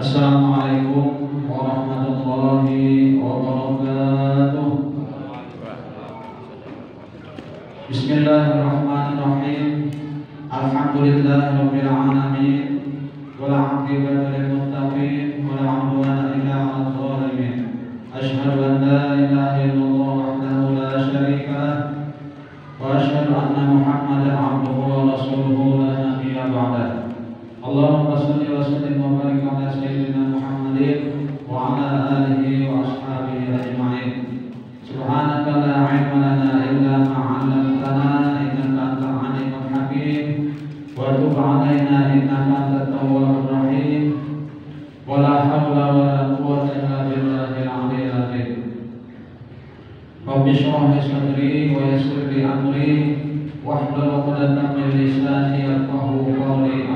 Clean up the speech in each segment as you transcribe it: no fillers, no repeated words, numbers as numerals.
Assalamualaikum warahmatullahi wabarakatuh. Bismillahirrahmanirrahim. Alhamdulillahirabbil alamin. Wal 'aqibatu lil muttaqin wa la 'udwana illa 'alal zalimin. Asyhadu an la ilaha illallah wahdahu la syarika lah wa asyhadu anna Muhammadan 'abduhu wa rasuluhu la nabiyya ba'dahu. Allahumma shalli wa sallim wa barik ala sayyidina Muhammadin wa ala alihi wa ashabihi ajma'in. Subhanaka la 'ilma lana illa ma 'allamtana innaka antal 'alimul hakim wa tub 'alaina innaka antat tawwabur rahim. Wa la haula wa la quwwata illa billahil 'aliyyil 'azim. Rabbi shrah li sadri wa yassir li amri wahlul 'uqdatam min lisani yafqahu qawli.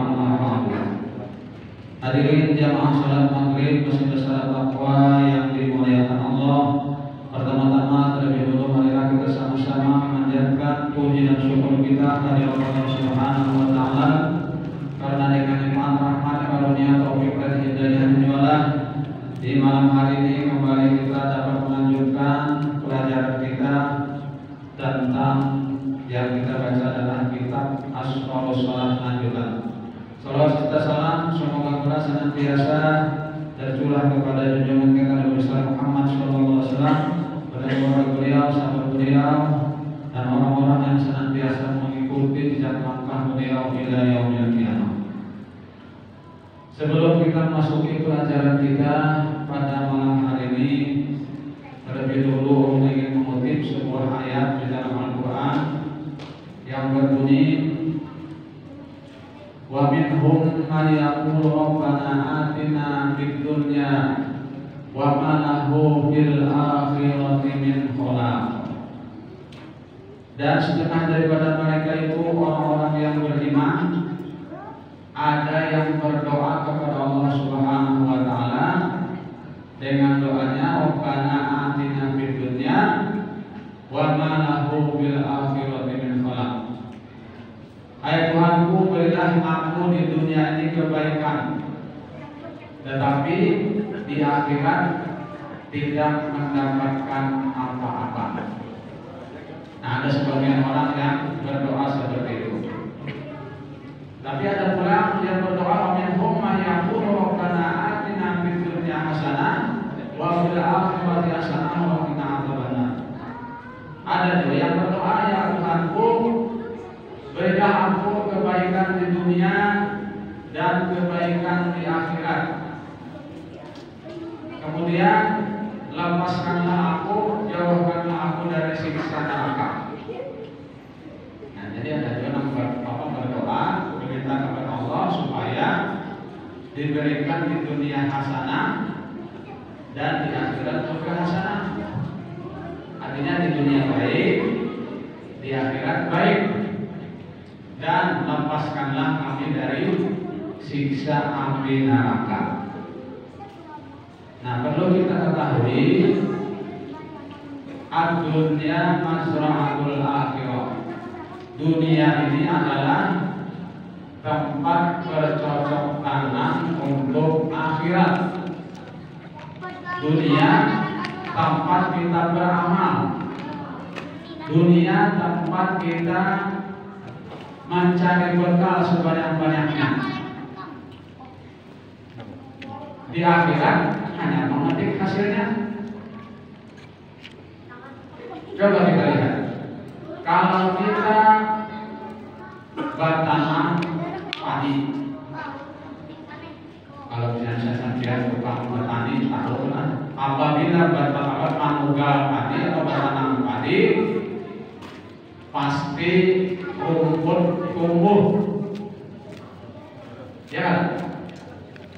Hadirin jamaah salat maghrib masjid besar Taqwa yang dimuliakan Allah. Pertama-tama terlebih dulu marilah kita sama-sama memanjatkan puji dan syukur kita kepada Allah Subhanahu wa taala karena dengan nikmat rahmat karunia taufik dan hidayah jualah di malam hari ini kembali kita dapat melanjutkan pelajaran kita tentang yang kita baca adalah kitab Asmaul Shalah lanjutan. Salawat serta salam semoga Allah senantiasa tercurah kepada junjungan kita Nabi besar Muhammad sallallahu alaihi wasallam, pada keluarga beliau, sahabat beliau, dan orang-orang yang senantiasa mengikuti jejak langkah beliau hingga yaumil qiyamah. Sebelum kita masuki pelajaran kita pada malam hari ini, terlebih dulu ingin mengutip sebuah ayat di dalam Al-Quran yang berbunyi, wa minhum man yaqulu rabbana atina fid dunya wa ma lahu fil akhirati min khalaq. Dan setengah daripada mereka itu orang-orang yang beriman, ada yang berdoa kepada Allah Subhanahu wa taala dengan doanya rabbana atina fid dunya wa ma lahu fil akhirati min khalaq. Hai Tuhanku, berilah aku di dunia ini kebaikan, tetapi di akhirat tidak mendapatkan apa-apa. Nah, ada sebagian orang yang berdoa seperti itu. Tapi ada pula yang berdoa minhum may yaqulu rabbana atina fid dunya hasanah wa fil akhirati hasanah wa qina adzabannar. Ada juga yang berdoa, ya Tuhanku, berilah aku kebaikan di dunia dan kebaikan di akhirat. Kemudian lepaskanlah aku, jauhkanlah aku dari siksa neraka. Nah, jadi ada juga yang berdoa meminta kepada Allah supaya diberikan di dunia hasanah dan di akhirat juga hasanah. Artinya di dunia baik, di akhirat baik. Dan lepaskanlah kami dari siksa api neraka. Nah, perlu kita ketahui ad-dunya mazra'atul akhirah. Dunia ini adalah tempat bercocok tanam untuk akhirat. Dunia tempat kita beramal. Dunia tempat kita mencari bekal sebanyak-banyaknya. Di akhirat hanya memetik hasilnya. Coba kita lihat, kalau kita bertanam padi, kalau misalnya saya tukang bertani tahu kan, apabila bertanam padi atau bertanam padi, pasti rumput tumbuh, ya kan?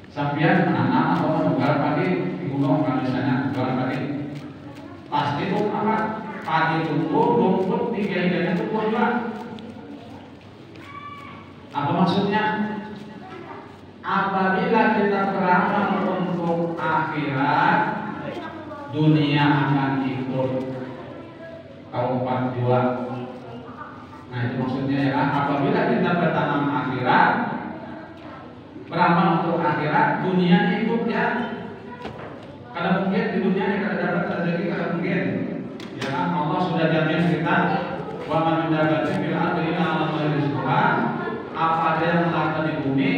Sambian menanam atau menugal padi di gunung, kalau misalnya menugal padi, pasti tumbuh apa? Padi tumbuh, rumput tiga-tiganya tumbuh juga. Apa maksudnya? apabila kita beramal untuk akhirat, dunia akan ikut keempat dua. Nah itu maksudnya ya, apabila kita bertanam akhirat, beramal untuk akhirat, dunia ikut ya. Karena mungkin di dunia ini kada dapat rezeki, kada mungkin. Ya kan Allah sudah jamin kita, wa man dabatin fil ardi illa 'ala Allahi rizquha. Apa yang melata di bumi,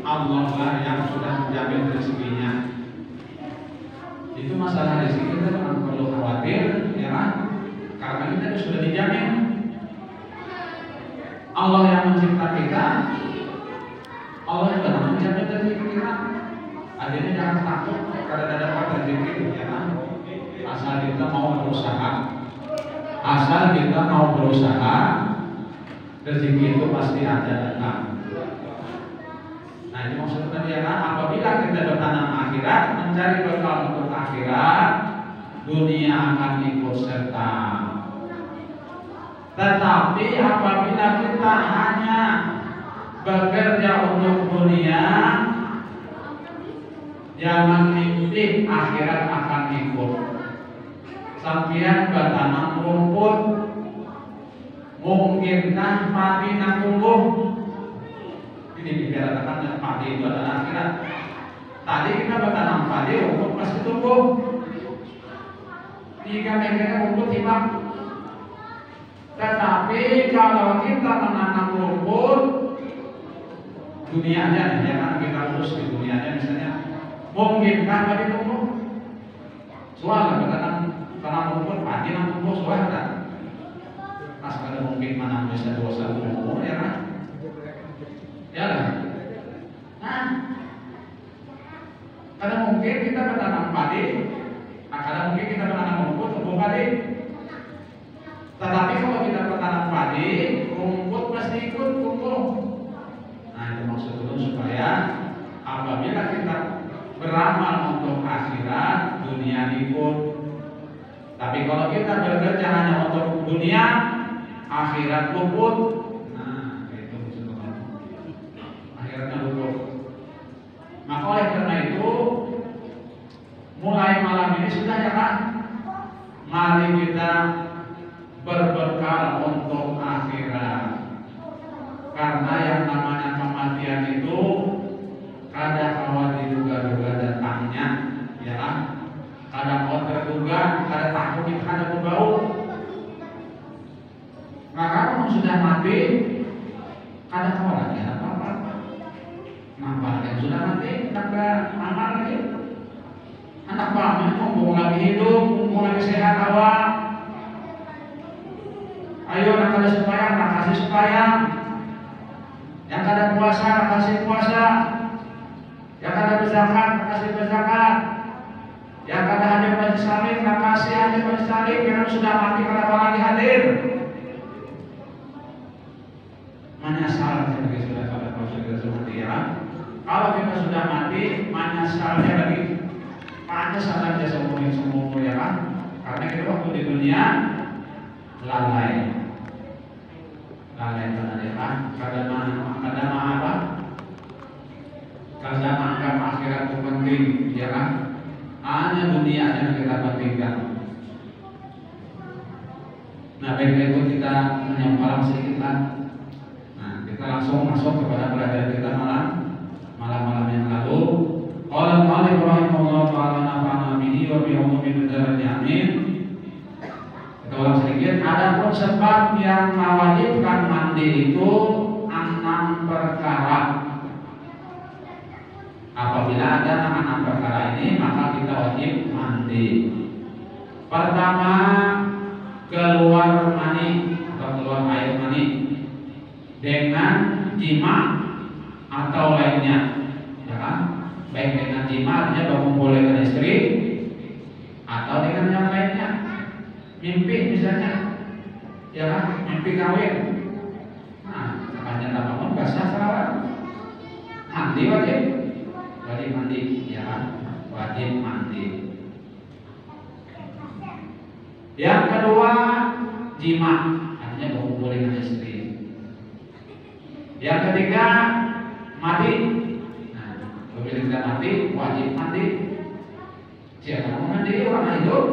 Allah lah yang sudah menjamin rezekinya. Itu masalah rezeki kita jangan perlu khawatir, ya kan? Karena kita sudah dijamin. Allah yang mencipta kita, Allah juga menjamin rezeki kita. Adanya jangan takut karena dapat rezeki, ya kan? Asal kita mau berusaha, rezeki itu pasti ada datang. Nah ini maksudnya ya kan, apabila kita bertanam akhirat, mencari bekal untuk akhirat, dunia akan ikut serta. Tetapi apabila kita hanya bekerja untuk dunia, jangan mimpi akhirat akan ikut. Sampian bertanam rumput, mungkinkah padi nak tumbuh? Ini dikatakan padi itu adalah akhirat. Tadi kita bertanam padi, rumput pasti tumbuh. Jika mereka rumput timbang. Tetapi kalau kita menanam rumput, dunianya ya kan kita urus di dunianya misalnya, mungkinkah padi tumbuh? Soal tanam rumput, padi nak tumbuh soal kan? Mas kada mungkin mana bisa dosa umur ya kan? Ya kan? Nah, kada mungkin kita bertanam padi, kada mungkin kita bertanam rumput tumbuh padi. Tetapi kalau kita bertanam padi, rumput pasti ikut tumbuh. Nah itu maksud itu supaya apabila kita beramal untuk akhirat, dunia ikut. Tapi kalau kita bekerja hanya untuk dunia, akhirat luput. Nah itu maksudnya, akhiratnya luput. Maka oleh karena itu, mulai malam ini sudah ya kan, mari kita berbekal untuk akhirat. Karena yang namanya kematian itu kada kawat diduga-duga datangnya, ya kan? Kada kawat terduga, kada takut kita kada berbau. Maka kalau sudah mati, kada kawat lagi apa-apa. Kenapa yang sudah mati, kada amal lagi? Anak bangsa mumpung lagi hidup, mumpung lagi sehat awak. Ayo nak kada sembahyang, nak kasih sembahyang. Yang kada puasa, nak kasih puasa. Yang kada berzakat, nak kasih berzakat. Yang kada hadir majelis taklim, nak kasih hadir majelis taklim. Yang sudah mati kada apa lagi hadir. Menyesal kita sudah pada proses mati ya. Kalau kita sudah mati, menyesalnya lagi. Pantas saja semua ya kan. Karena kita waktu di dunia lalai karena dia kan kada apa? Kada menganggap akhirat itu penting, ya kan? Hanya dunia yang kita pentingkan. Nah, baik itu kita menyampaikan sedikit lah. Nah, kita langsung masuk kepada pelajaran kita malam yang lalu. Qala al-mu'allif rahimahullah ta'ala nafa'ana bihi wa bi umumi dzarri amin. Kita ulang sedikit. Adapun sebab yang mewajibkan mandi itu 6 perkara. Apabila ada 6 perkara ini, maka kita wajib mandi. Pertama, keluar mani atau keluar air mani dengan jima atau lainnya, ya kan? Baik dengan jima artinya berkumpul dengan istri atau dengan yang lainnya. Mimpi misalnya, ya kan? Mimpi kawin. Nah, sepanjang bangun basah salah. Mandi wajib mandi, ya kan? Wajib mandi. Yang kedua, jima artinya berkumpul dengan istri. Yang ketiga, mati. Nah, Begitu kita mati, wajib mandi. Siapa mau mandi orang hidup?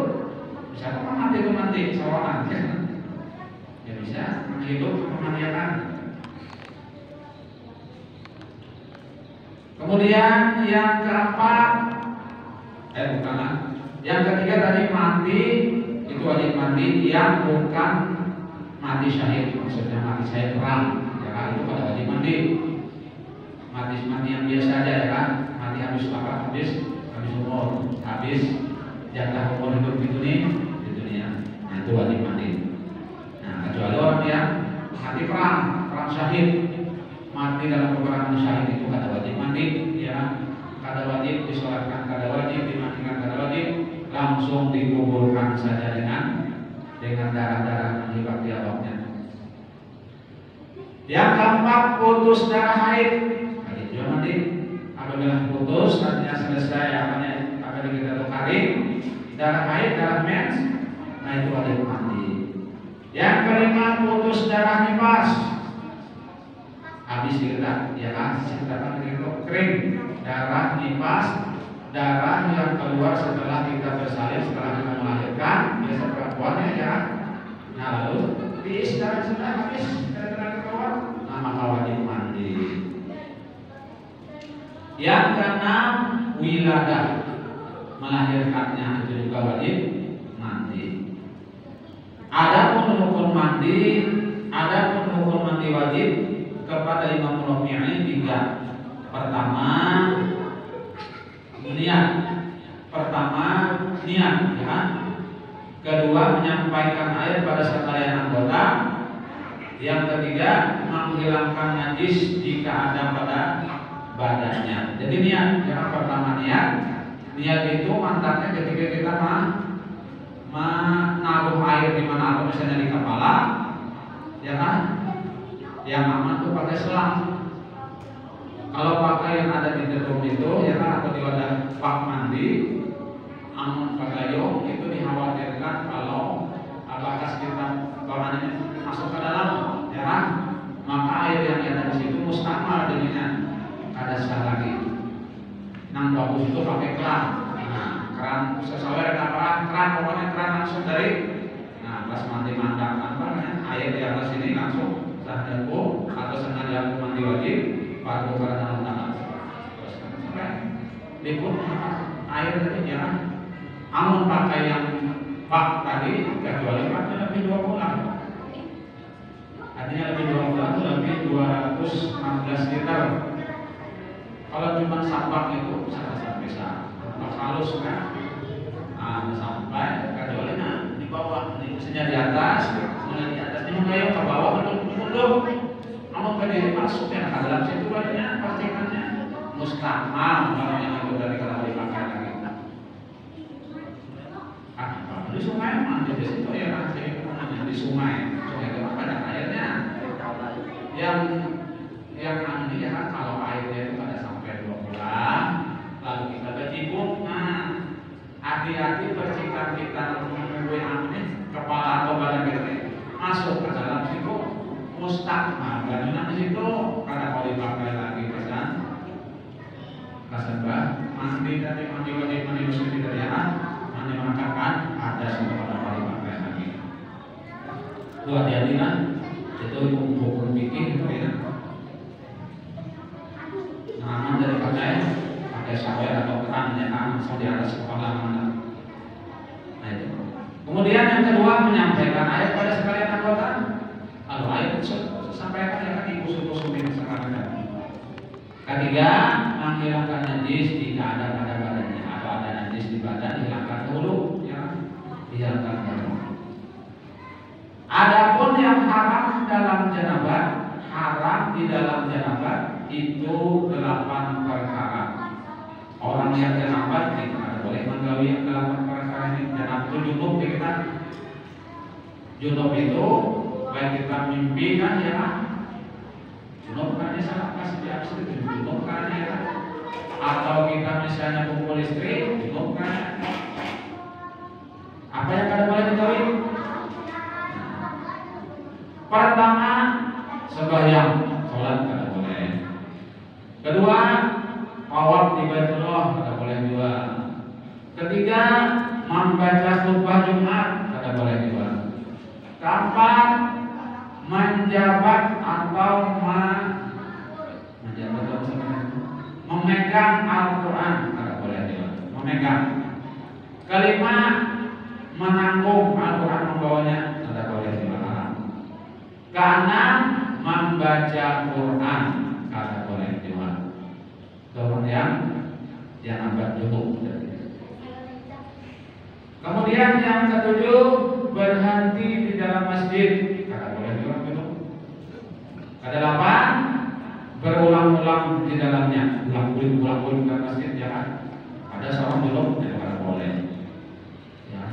Bisa mati itu mati seorang ya bisa hidup pemandian. Kemudian yang keempat, bukanlah. Yang ketiga tadi mati itu wajib mandi yang bukan mati syahid, maksudnya mati syahid perang, ya kan itu pada wajib mandi. Mati yang biasa aja ya kan, mati habis apa? Habis umur, habis jatah umur hidup di dunia. Nah itu wajib mandi. Nah kecuali orang yang mati perang syahid, mati dalam peperangan syahid itu kada wajib mandi, ya kada wajib disolatkan, kada wajib dimandikan, kada wajib, langsung dikuburkan saja dengan darah-darah akibat awaknya. Yang keempat, putus darah haid. Haid juga mandi. Apabila putus, artinya selesai apa yang kita tukari, darah haid, darah mens, nah itu wajib mandi. Yang kelima, putus darah nifas. Habis kita, ya kan, kita kering, darah nifas, darah yang keluar setelah kita bersalin, setelah kita melahirkan, biasa perempuannya ya. Nah lalu diisi darah sudah habis, darah keluar, nah maka wajib mandi. Yang keenam, wiladah, melahirkannya itu juga wajib mandi. Adapun hukum mandi wajib kepada Imam Rafi'i tiga. Pertama niat, ya. Kedua menyampaikan air pada sekalian anggota. Yang ketiga menghilangkan najis jika ada pada badannya. Jadi niat, yang pertama niat itu mantaknya ketika kita menaruh air di mana, atau misalnya di kepala, ya kan? Yang aman tuh pakai selang. Kalau pakai yang ada di derum itu, ya kan, atau di wadah pak mandi, amun pakai yung, itu dikhawatirkan kalau bekas kita bahannya masuk ke dalam, ya kan? Maka air yang ada di situ mustakmal jadinya, ada sah lagi. Nang bagus itu pakai keran. Nah, keran sesuai dengan keran, pokoknya keran langsung dari. Nah, pas mandi mandang air di atas ini langsung sahdaku atau sengaja aku mandi wajib, baru karena tangan. Sampai dipun air tadi jangan. Amun pakai yang pak tadi, kecuali paknya lebih 2 bulan. Artinya lebih 2 bulan itu lebih 216 liter. Kalau cuma sampah itu bisa halus kan, sampai kecuali di bawah, ini misalnya di atas ini mengayo ke bawah mundur, namun berdiri masuk ya ke dalam situ banyak pastikannya mustakmal kalau yang itu dari kalau dipakai lagi. Di sungai mandi di situ ya nanti di sungai itu ada airnya. Yang ini ya kalau airnya itu pada sampai 2 bulan, lalu kita bercibuk. Nah, hati-hati percikan kita menunggu angin kepala atau badan kita masuk ke dalam situ mustakmal. Dan di situ karena kalau dipakai lagi pesan mandi dari mandi wajib, mandi muslim tidak ya, mandi mengatakan ada sesuatu kalau dipakai lagi. Itu hati-hati kan, itu hukum fikih itu ya. Aman dari pakai sawer atau keran ya kan, langsung di atas kepala mana. Nah itu. Kemudian yang kedua menyampaikan ayat pada sekalian anggota. Kalau ayat sampaikan ya kan dikusuk-kusukin sekarang. Ketiga menghilangkan najis jika ada pada badannya, atau ada najis di badan dihilangkan dulu, ya dihilangkan dulu. Adapun yang haram dalam janabah, di dalam janabah itu 8 perkara. Orang yang janabah tidak boleh menggawi 8 perkara ini. Janabah itu junub kita. Junub itu baik kita mimpi kan ya kan. Junub kan ya salah kasih diabis itu junub kan ya kan. Atau kita misalnya kumpul istri, junub kan. Apa yang kada boleh digawi? Pertama sembahyang, sholat kada boleh. Kedua, tawaf di Baitullah, kada boleh juga. Ketiga, membaca khutbah Jumat, kada boleh juga. Keempat, menjabat atau memegang Al-Quran, kada boleh juga. Memegang. Kelima, menanggung Al-Quran membawanya, kada boleh juga. Keenam, membaca Quran, kada boleh juga. Kemudian jangan berjubuk. Kemudian yang ketujuh, berhenti di dalam masjid, kada boleh juga gitu. Kedelapan, berulang-ulang di dalamnya, ulang-ulang ke masjid, ya kan? Ada seorang dulu yang kada boleh. Ya.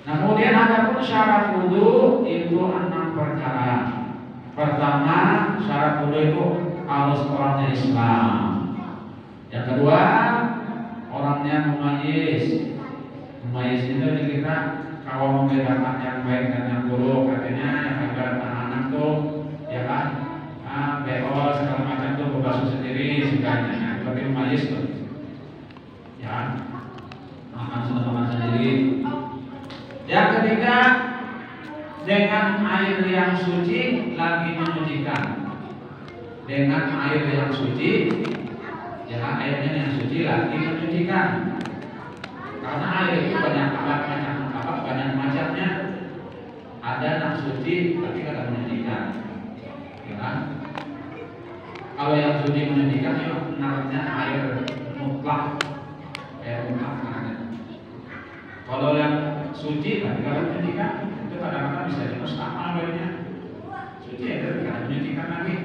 Nah kemudian ada pun syarat wudu itu 6 perkara. Pertama, syarat wudu itu harus orangnya Islam. Yang kedua, orangnya mumayyiz. Mumayyiz itu kita kalau membedakan yang baik dan yang buruk, artinya yang ibarat anak-anak tuh, ya kan, BO segala macam tuh berbasuh sendiri sukanya, seperti mumayyiz tuh, ya, makan sudah makan sendiri. Yang ketiga, dengan air yang suci lagi menyucikan. Dengan air yang suci, ya airnya yang suci lagi menyucikan. Karena air itu banyak macamnya. Ada yang suci tapi kada menyucikan, ya kan? Kalau yang suci menyucikan itu namanya air mutlak, namanya. Kalau yang suci tapi kada menyucikan, itu kadang-kadang bisa dimustahil airnya. Suci itu kada menyucikan lagi.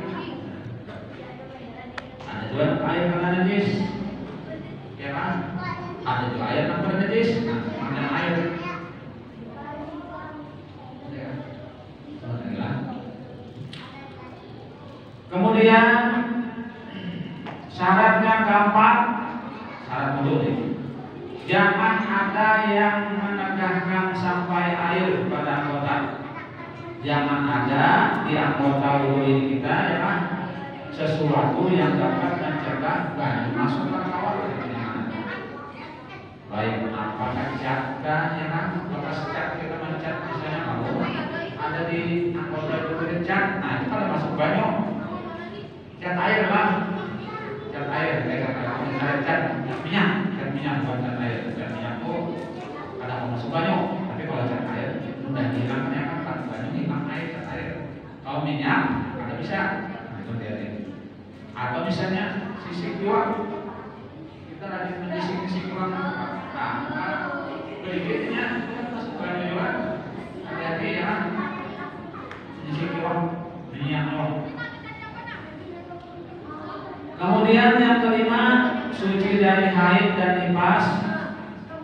Ada juga air karena najis, ya kan? Ada juga air yang bernajis, ada air. Kemudian syaratnya keempat, syarat wudu ini. Jangan ada yang menegakkan sampai air pada anggota. Jangan ada di anggota wudu ini kita, ya kan, sesuatu yang dapat mencegah banyu masuk ke kawat. Baik apakah cat, ya kan, bekas cat kita mencat misalnya kalau ada di anggota itu cat, nah itu kalau masuk banyu, cat air lah, cat air, misalnya cat minyak bukan cat air, cat minyak itu ada masuk banyu, tapi kalau cat air mudah hilangnya kan banyu hilang air, cat air. Kalau minyak ada bisa, nah itu dia. Atau misalnya sisik kiwak, kita lagi menyisik kiwak. Berikutnya masuk banyu juga, hati-hati ya, sisik kiwak, minyak loh. Kemudian yang kelima, suci dari haid dan nifas.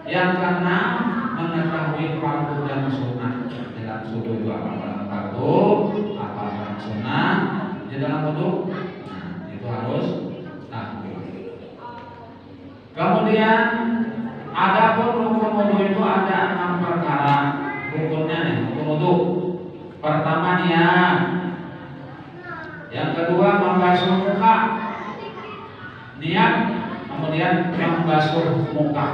Yang keenam, mengetahui fardu dan sunnah. Dalam wudu itu apa fardu, apa sunnah di dalam wudu. Nah, itu harus tahu. Kemudian adapun rukun wudu itu ada 6 perkara. Rukunnya nih, rukun wudu. Pertama niat. Yang kedua membasuh muka. Niat, kemudian membasuh muka.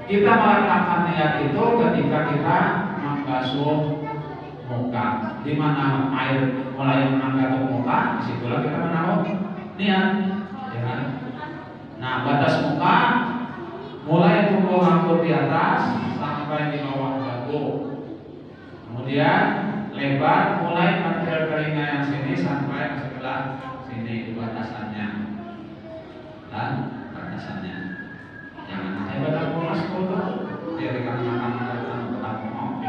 Kita meletakkan niat itu ketika kita membasuh muka. Di mana air mulai mengangkat muka, disitulah kita menaruh niat, ya kan? Nah, batas muka mulai tumbuh rambut di atas sampai di bawah dagu. Kemudian lebar mulai mentil telinga yang sini sampai ke sebelah sini, itu batasannya. Dan batasannya. Jangan saya batas polos foto. Dari kanan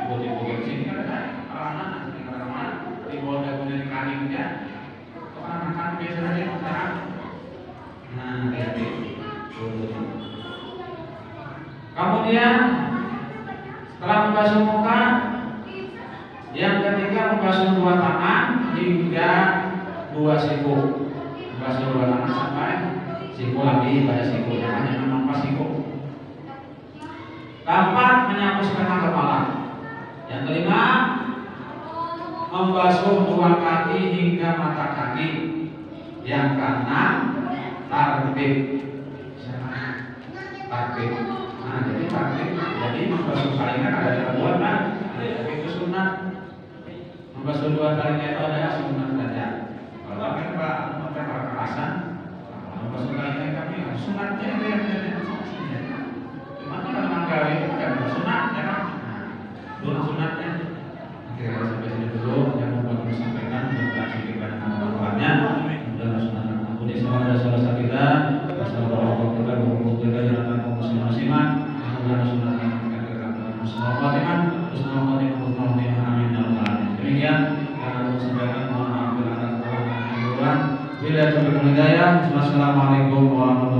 mau ikut sini ada karena di bawah dagu dari kaning dia. Karena kan biasanya dia menggerak. Nah, hati-hati. Kemudian setelah membasuh muka, yang ketiga membasuh 2 tangan hingga 2 siku. Membasuh 2 tangan sampai siku lagi pada siku, hanya menampak siku. Keempat, menyapu setengah kepala. Yang kelima, membasuh 2 kaki hingga mata kaki. Yang keenam, tarbib. praktik. Nah, jadi praktik, jadi membasuh kalinya ada cara buat kan? Tapi itu sunat. Membasuh dua kalinya itu ada sunat saja. Kalau kan Pak pakai kekerasan, membasuh kalinya kami sunatnya itu yang jadi. Cuma kalau mangga itu kan sunatnya kan? Belum sunatnya. Kira-kira sampai sini dulu yang membuat kami sampaikan tentang sedikit manfaatnya. Dan sunat ampuni semua dosa-dosa kita. Wassalamualaikum warahmatullahi wabarakatuh. Demikian, bila cukup hidayah. Wassalamualaikum warahmatullahi wabarakatuh.